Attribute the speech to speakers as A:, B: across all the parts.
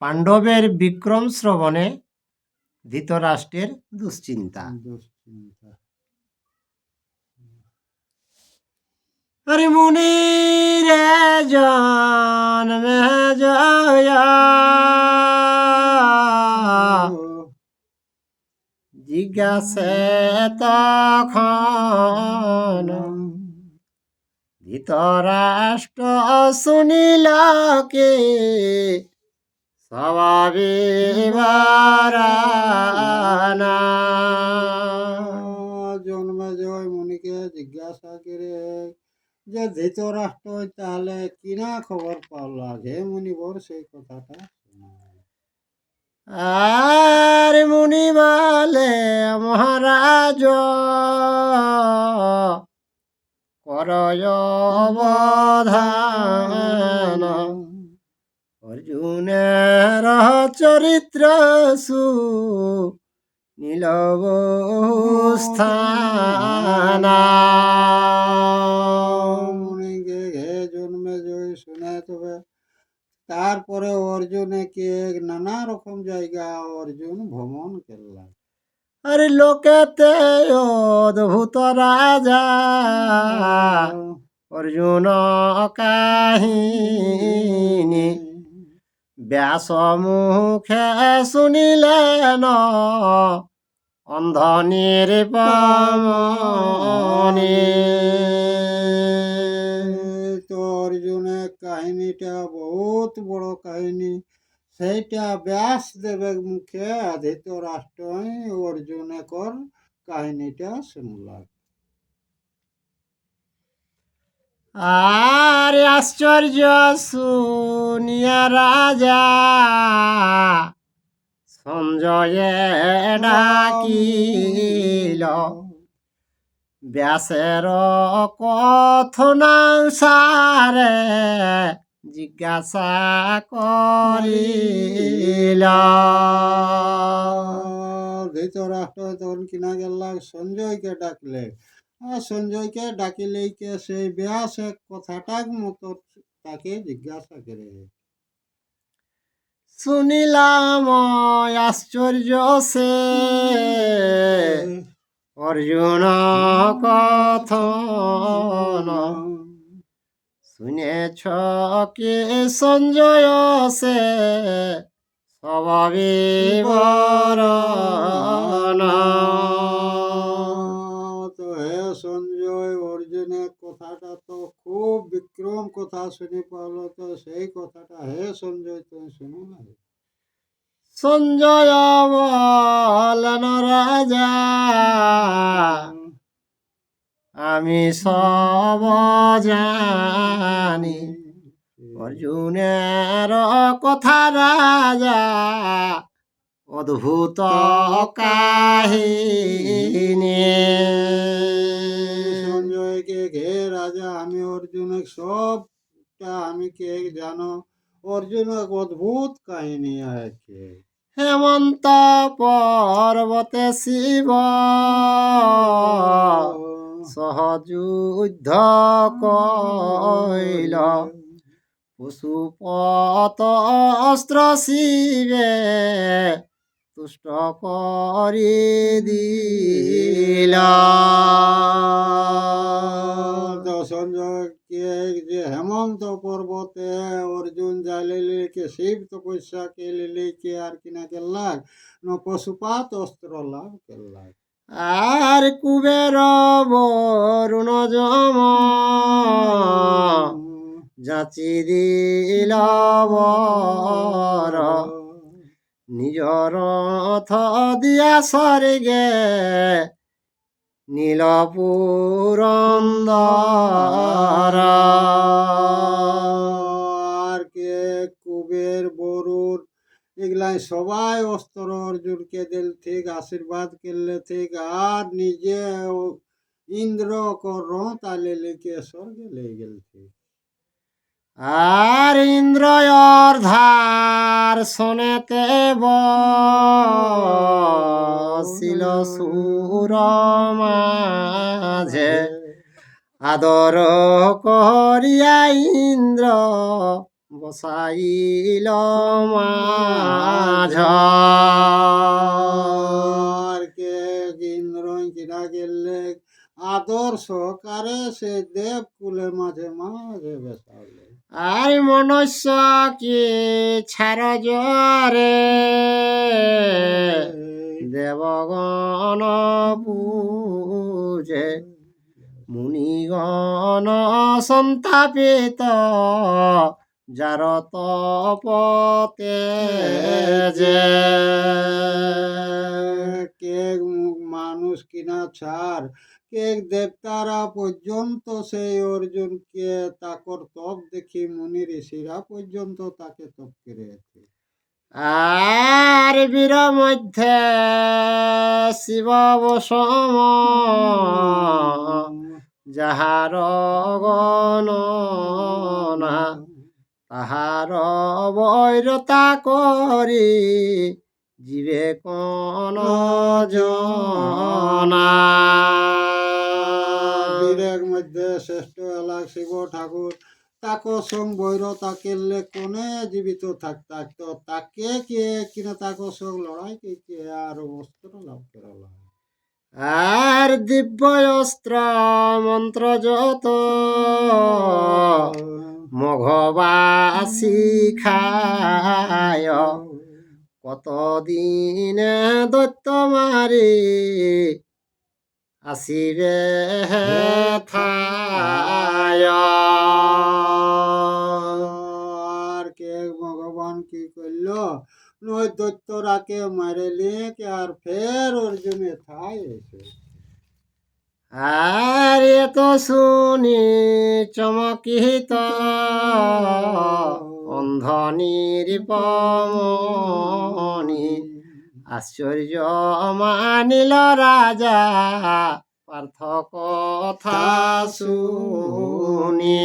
A: পাণ্ডবের বিক্রম শ্রবণে ধৃতরাষ্ট্রের দুশ্চিন্তা। হরি মুনি রে জন্মে জয়া জিজ্ঞাসে তখন ধৃতরাষ্ট্র শুনিল কে স্বভাবিবারানা।
B: জন্মেজয় মুনিকে জিজ্ঞাসা করে যে ধৃতরাষ্ট্র তাহলে কিনা খবর পাওয়া, হে মুনিবর সেই কথাটা।
A: আর মুনি বলে মহারাজ করয় অবধান, অর্জুনের চরিত্র সু নীলব স্থানা।
B: মুনিকে হে জন্মে জয় শুনে তবে তারপরে অর্জুনে কে নানা রকম জায়গা অর্জুন ভ্রমণ করলাম।
A: আরে লোকেতে অদ্ভুত রাজা অর্জুন কাহিনী ব্যাস মুখে শুনিলেন অন্ধ নিরূপমণি।
B: তো অর্জুনের কাহিনীটা বহুত বড় কাহিনী, সেইটা ব্যাসদেবের মুখে ধৃতরাষ্ট্র অর্জুনে কর কাহিনীটা শুনলাম।
A: আর আশ্চর্য শুনিয়া রাজা সঞ্জয়ে ডাকিল ব্যাসের কথনানুসারে জিজ্ঞাসা করিল।
B: ধৃতরাষ্ট্র তখন কিনা গেল সঞ্জয়কে ডাকলে, আর সঞ্জয়কে ডাকিলেই কে সেই ব্যাস এক কথাটা মতো তাকে জিজ্ঞাসা করে।
A: শুনিলাম আশ্চর্য সে অর্জুন কথন, শুনেছ কি সঞ্জয় সে স্বভাবিবরণ।
B: তো হে সঞ্জয়, অর্জুনের কথাটা তো খুব বিক্রম কথা শুনে পারলো, তো সেই কথাটা হে সঞ্জয় তুমি শুনো না।
A: সঞ্জয় বলেন রাজা আমি সব জানি, অর্জুনের কথা রাজা অদ্ভুত কাহিনী।
B: সঞ্জয়কে হে রাজা আমি অর্জুনের সবটা আমি কে জানো, অর্জুন এক অদ্ভুত কাহিনী আছে।
A: হেমন্ত পর্বতে শিব সহযুদ্ধ কইল, পশুপত অস্ত্র শিবে তুষ্ট করি দিল।
B: সঞ্জয়কে যে হেমন্ত পর্বতে অর্জুন যাইলে কে শিব তপস্যা কে লিলে কে আর কিনা কেল্লাগ ন পশুপাত অস্ত্র লাভ কেল্লাগ।
A: আর কুবের বরুণ যম যাচি দিল বর, নিজর রথ দিয়া স্বর্গে নীল পুরন্দর।
B: আর কে কুবের বরুণ এগুলাই সবাই অস্ত্র অর্জুনকে দিল ঠিক, আশীর্বাদ করলে ঠিক, আর নিজে ইন্দ্র কর তালে লেকে স্বর্গে লে গেল ঠিক।
A: আর ইন্দ্র অর্ধার শোনেতে বসিল সুর মাঝে, আদর করিয়া ইন্দ্র বসাইল মাঝ
B: আর কে ইন্দ্র কিনা গেলে আদর সহকারে সে দেব কুলের মাঝে মাঝে বেসালে।
A: আর মনুষ্য কি ছাড় জরে দেবগণ পূজে মুনিগণ সন্তাপিত যার তপতে যে
B: কে মানুষ কিনা ছাড় কে দেবতারা পর্যন্ত সেই অর্জুনকে তাকর তপ দেখি মুনি ঋষিরা পর্যন্ত তাকে তপ করেছে।
A: আর বীর মধ্যে শিব বসম যাহার গণনা তাহার বৈরতা করি জীবে কোন জনা
B: বীরের মধ্যে শ্রেষ্ঠ এলাক শিব ঠাকুর তাকে সঙ্গ বৈরতা কেলে কোনে জীবিত থাকতো তাকে কে কিনা তাকে সঙ্গ লড়াই কে আর অস্ত্র লাভ করা।
A: আর দিব্য অস্ত্র মন্ত্র যত মঘবাসী খায় কতদিন দৈত্য মারি আসিবে থায়
B: আর কে ভগবান কি করল নয় দৈত্যরাকে মারিলে আর ফের অর্জুনে থাই এসে।
A: আর এত শুনি চমকিত অন্ধ নিরূপমণি আশ্চর্য মানিল রাজা পার্থ কথা শুনি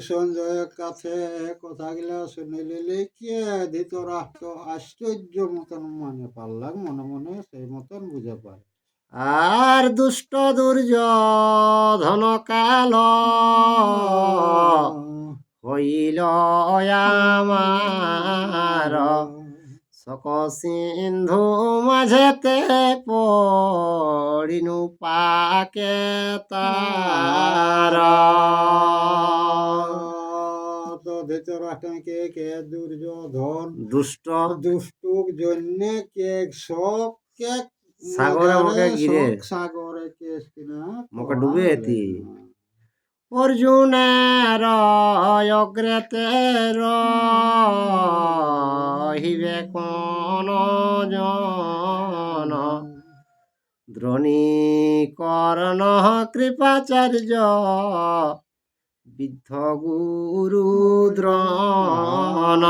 B: সঞ্জয়ের কাছে কথাগুলা শুনিলে কে ধৃতরাষ্ট্র আশ্চর্য মতন মানে পারলাম মনে মনে সেই মতন বুঝে পারে।
A: আর দুষ্ট দুর্যোধন কাল হইল আমার শোক সিন্ধু মাঝেতে পড়িনু পাকে তার
B: তো ধৃতরাষ্ট্রকে কে দুর্যোধন
A: দুষ্ট
B: দুষ্টুক জন্য কে সব কে
A: সাগরে মুখে গিরে
B: সাগরে কেস কিনা
A: মুখে ডুবে এতি অর্জুনের অগ্রেতে রহিবে কোন জন দ্রোণী কর্ণ কৃপাচার্য বৃদ্ধ গুরু দ্রোণ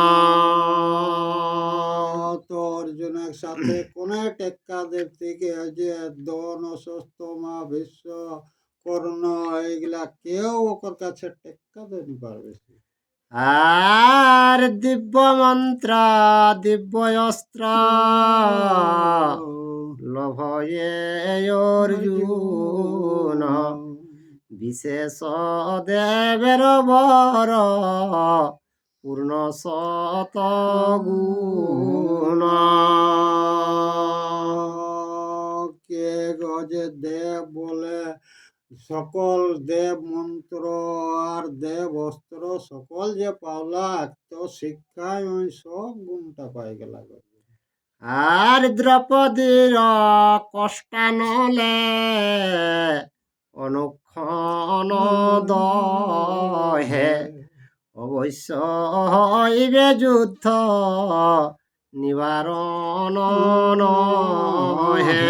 B: তো অর্জুনের সাথে কোন টেক্কা দেব থেকে যে দন অশ্বত্থমা ভীষ্ম কর্ণ এগুলা কেউ ওর কাছে টেক্কা দিতে পারবে।
A: আর দিব্য মন্ত্র দিব্য অস্ত্র লভয়ে অর্জুন বিশেষ দেবের বর পূর্ণ শত গুণ
B: কে গজে দেব বলে সকল দেব মন্ত্র আর দেব অস্ত্র সকল যে পাওলা তো শিক্ষায় ওই সব গুণটা পাই গেলা।
A: আর দ্রৌপদীর কষ্টানলে অনুক্ষণ দহে অবশ্য হইবে যুদ্ধ নিবারণ নহে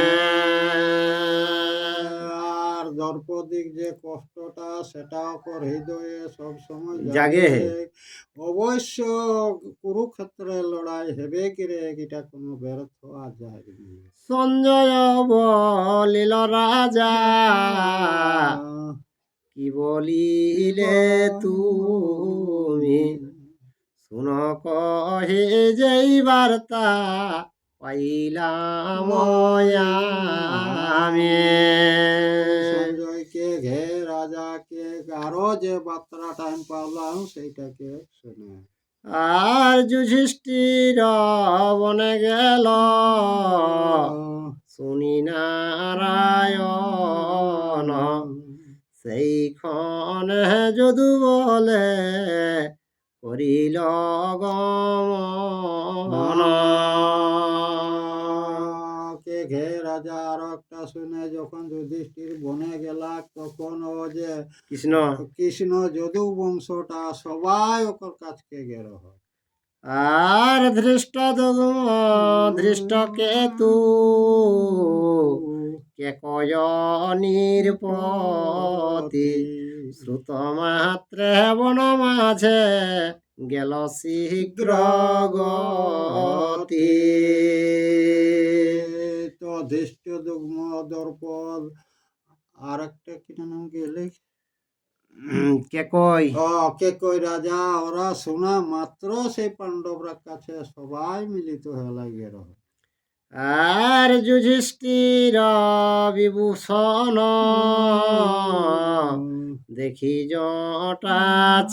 B: আর দ্রৌপদীর যে কষ্টটা সেটা ওর হৃদয়ে সবসময়
A: জাগে।
B: অবশ্য কুরুক্ষেত্রে লড়াই হেবে কিরে এটা কোনো ব্যর্থ আর যায়
A: সঞ্জয় বলিল রাজা কি বলিলে তুমি শুন কহে যেই বার্তা পাইলাম আমি
B: সঞ্জয়কে ঘে রাজাকে আরো যে বার্তা আমরা টাইম পাবলাম সেইটাকে শুনে।
A: আর যুধিষ্ঠির বনে গেল শুনি নারায়ণ, সেইক্ষণে যদু বলে করিল গমন।
B: কে ঘে রাজা আর একটা শুনে যখন যুধিষ্ঠির বনে গেলা তখন ও যে
A: কৃষ্ণ
B: কৃষ্ণ যদু বংশটা সবাই ওকর কাছকে গেল।
A: আর ধৃষ্ট ধৃষ্ট কেতু কে কয় নিরপতি, শ্রুত মাত্রে বন মাঝে গেল শীঘ্র গতি।
B: তো ধৃষ্ট দুগ্ম দর্পদ আর একটা কি নাম গেলে
A: কে কই
B: কে কই রাজা ওরা শোনা মাত্র সেই পাণ্ডবরা কাছে সবাই মিলিত হয়ে লাগিয়ে রহ।
A: আর যুধিষ্ঠির বিভূষণ দেখি জটা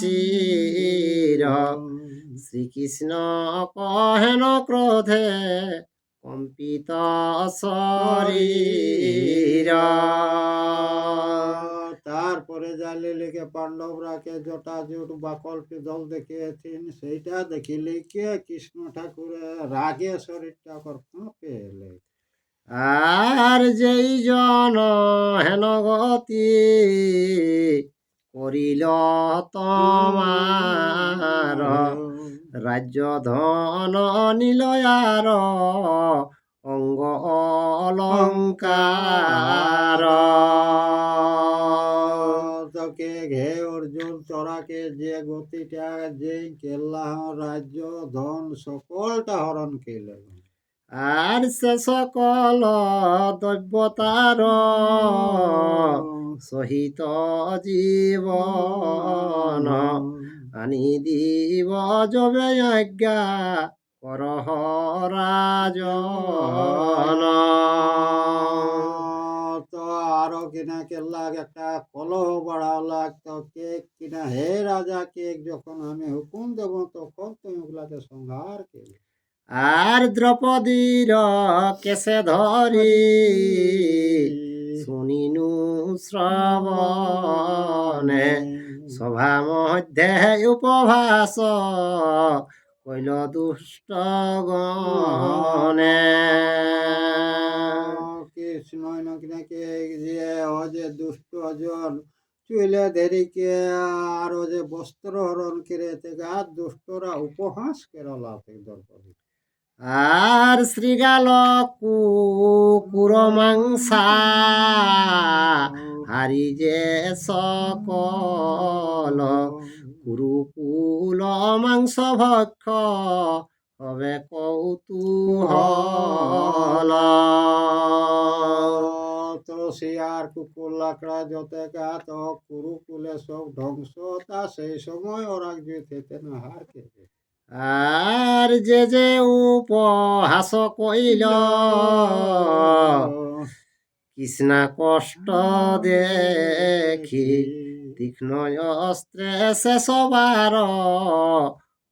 A: চির, শ্রীকৃষ্ণ কহেন ক্রোধে কম্পিত শরীর।
B: তারপরে জালে লেগে পাণ্ডবরাকে জটাজুট বাকল দল দেখিয়েছেন সেইটা দেখিলে কে কৃষ্ণ ঠাকুরের রাগে শরীরটা কাঁপে এলে।
A: আর যেই জন হেন গতি করিল তোমার, রাজ্য ধন নিলয়ার অঙ্গ অলঙ্কার।
B: তোকে ঘে অর্জুন তোরাকে যে গতিটা যে কেল্লা রাজ্য ধন সকলটা হরণ কেলে।
A: আর সে সকল দৈবতার সহিত জীবন, আনি দিব যবে আজ্ঞা করহ রাজন।
B: তো আরো কিনা কেল্লা একটা কলহ বাড়াওলা তো কে কিনা হে রাজা কে যখন আমি হুকুম দেব তখন তুমি ওগুলাকে সংহার করবে।
A: আর দ্রৌপদীর কেসে ধরি শুনিনু শ্রবণে, সভা মধ্যে উপভাস কইল দুষ্ট গণে।
B: কৃষ্ণ নাকি যে ও যে দুষ্ট জন চুলে ধেরিকে আর ও যে বস্ত্র হরণ করে থেকে আর দুষ্টরা উপহাস কেরলা দ্রৌপদী।
A: আর শ্রীগাল কুকুরমাংসা হারি যে সকল, কুরুকুল মাংস ভক্ষ হবে কৌতূহল।
B: তো সে আর কুকুর লাকড়া যতেকা তো কুরুকুলে সব ধ্বংস তা সেই সময় ওরা যেতে না হার খেতে।
A: আর যে যে উপহাস কইল কৃষ্ণা কষ্ট দেখি, তীক্ষ্ণ অস্ত্রে সে সবার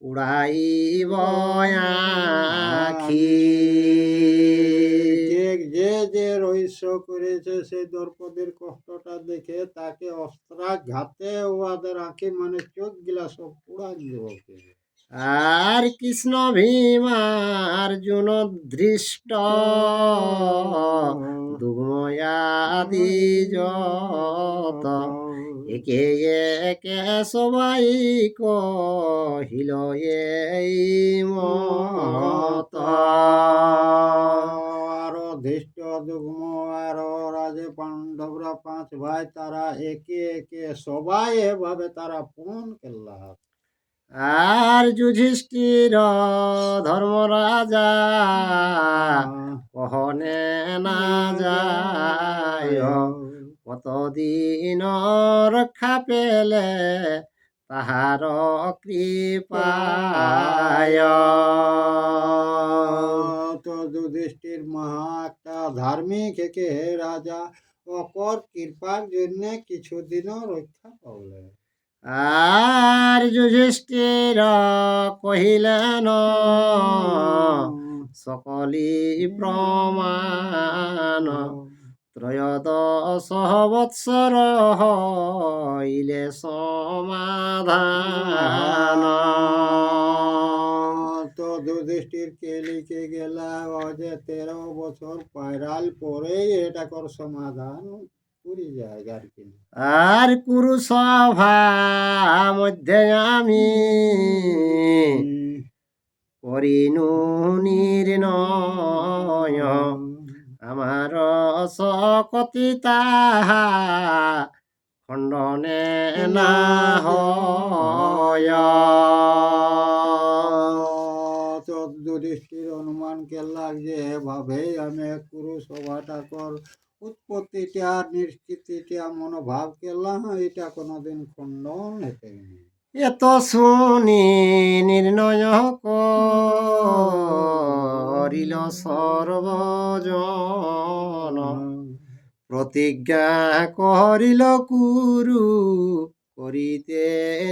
A: উড়াইব আখি।
B: যে যে রহস্য করেছে সেই দ্রৌপদীর কষ্টটা দেখে তাকে অস্ত্রাঘাতে ওদের আঁখি মানে চোখ গিলা সব পুড়া দিব।
A: আর কৃষ্ণ ভীম অর্জুন দৃষ্ট দুগ্ময়াদি যত, একে একে সবাই কহিল এই মত।
B: আরো ধৃষ্ট দুগ্ম আরো রাজে পাণ্ডবরা 5 ভাই তারা একে একে সবাই এভাবে তারা ফোন করলা।
A: আর যুধিষ্ঠির ধর্মরাজা কহনে না যায়, কতদিন রক্ষা পেলে তাহার কৃপায়।
B: তো যুধিষ্ঠির মহা একটা ধার্মিক একে হে রাজা অকর কৃপার জন্য কিছুদিনও রক্ষা পাওলে।
A: আর যুধিষ্ঠির কহিলেন সকলি প্রমাণ ত্রয়োদশ বৎসর হইলে সমাধান।
B: তো যুধিষ্ঠির কে লিখে গেলা যে 13 বছর পাইরাল পরেই এটাকর সমাধান পুরি যায় আর কি।
A: আর কুরু সভা মধ্যে আমি করিনু নির্ণয় আমার সকতি তাহা খণ্ডনে না হয়।
B: তো যুধিষ্ঠির অনুমান করলাম যে এভাবেই আমি কুরু সভাটাকর উৎপত্তিটা নিশ্চিতিটা মনোভাব করলাম এটা কোনোদিন খণ্ডন হতে নেই।
A: এত শুনি নির্ণয় করিল সর্বজন প্রতিজ্ঞা করিল কুরু করিতে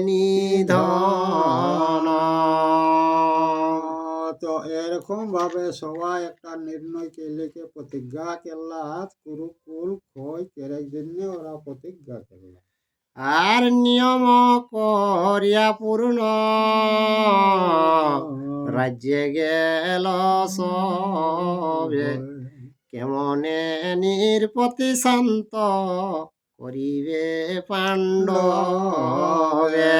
A: নিধন।
B: তো এরকম ভাবে সবাই একটা নির্ণয় লিখে প্রতিজ্ঞা করলা কুরুকুল ক্ষয় কেরেক জন্য ওরা প্রতিজ্ঞা করলা।
A: আর নিয়ম করিয়া পূর্ণ রাজ্যে গেল সবে কেমনে নির্পতি শান্ত করিবে পাণ্ডবে।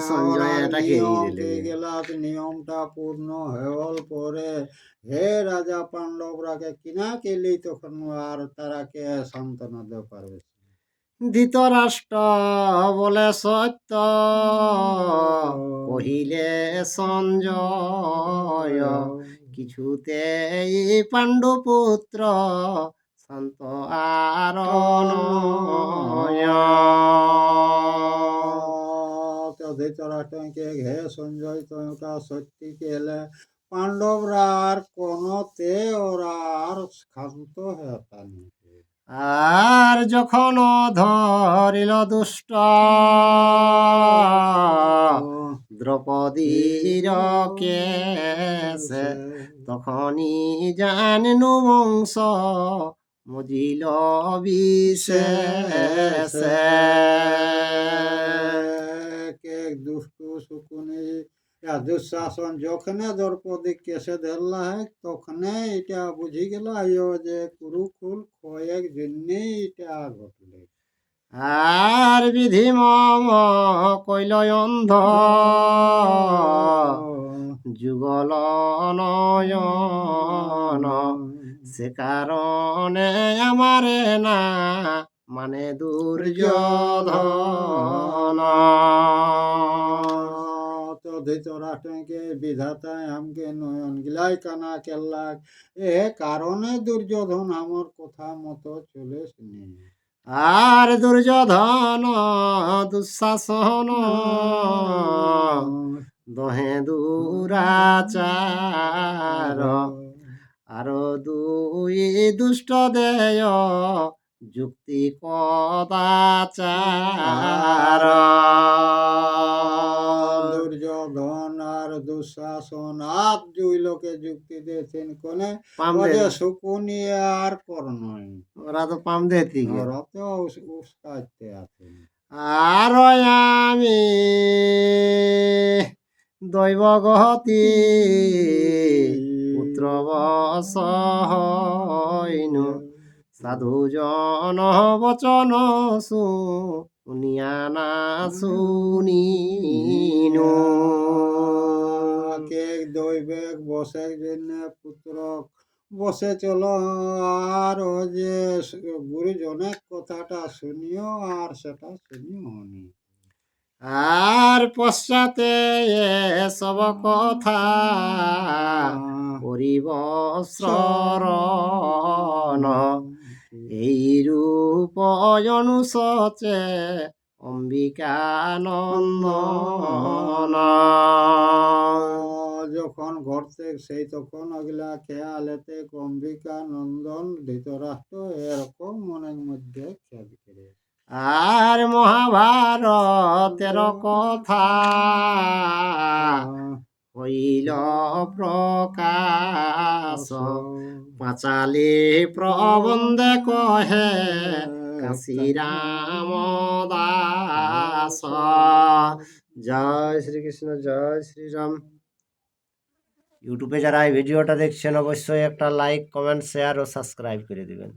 A: সঞ্জয় এটাকে
B: নিয়মটা পূর্ণ হল পরে হে রাজা পাণ্ডবরাকে কিনা কেলি তখন আর তারাকে সান্ত্বনা দিতে পারবে।
A: ধৃতরাষ্ট্র বলে সত্য কহিলে সঞ্জয় কিছুতেই পাণ্ডুপুত্র শান্ত আর নয়।
B: ধৃতরাষ্ট্রকে হে সঞ্জয় তোমরা সত্যি কেলে পাণ্ডবরা আর কোনতে ওরা আর ক্ষান্ত হতানি।
A: আর যখন ধরিল দুষ্ট দ্রৌপদীর কেশে তখনই জানেনু বংশ মজিল বিশেষে।
B: কে দুষ্টু শকুনি দুঃশাসন যখনে দ্রৌপদী কেসে ধরলা হয় তখনে এটা বুঝি গেল যে কুরুকুল ক্ষয়ের জন্যে এটা ঘটলে।
A: আর বিধি মম কইল অন্ধ যুগল নয়ন সে কারণে আমারে না মানে দুর্যোধন।
B: তো ধৃতরাষ্ট্রকে বিধাতায় আমকে নয়ন গিলাই কানা কেল্লাক এ কারণে দুর্যোধন আমার কথা মতো চলে শুনি।
A: আর দুর্যোধন দুঃশাসন দহে দুরাচার আরো দুই দুষ্ট দেয় যুক্তি কদাচার।
B: দুর্যোধন আর দুঃশাসন আর দুই লোকে যুক্তি দিয়েছেন কোনে শকুনি আর কর্ণই
A: ওরা তো পাম দেতি
B: ওরা তো উস্কাইতে আছেন।
A: আর আমি দৈবগতি পুত্র বসহইনু সাধুজন বচন শুনিয়া না শুনিনু।
B: কে দৈবেক বসের জন্য পুত্র বসে চলো আর ও যে গুরুজনের কথাটা শুনিও আর সেটা শুনিও নি।
A: আর পশ্চাতে সব কথা করিব শ্ররণ এই রূপ অনুসচে অম্বিকানন্দন।
B: যখন ঘটতে সেই তখন ওগুলা খেয়ালেতে অম্বিকা নন্দন ধৃতরাষ্ট্র এরকম মনের মধ্যে খেয়াল করে।
A: আর মহাভারতের কথা হইল প্রকাশ, পাঁচালী প্রবন্ধে কহে কাশিরাম দাস। জয় শ্রীকৃষ্ণ, জয় শ্রীরাম। ইউটিউবে যারা এই ভিডিওটা দেখছেন অবশ্যই একটা লাইক, কমেন্ট, শেয়ার ও সাবস্ক্রাইব করে দিবেন।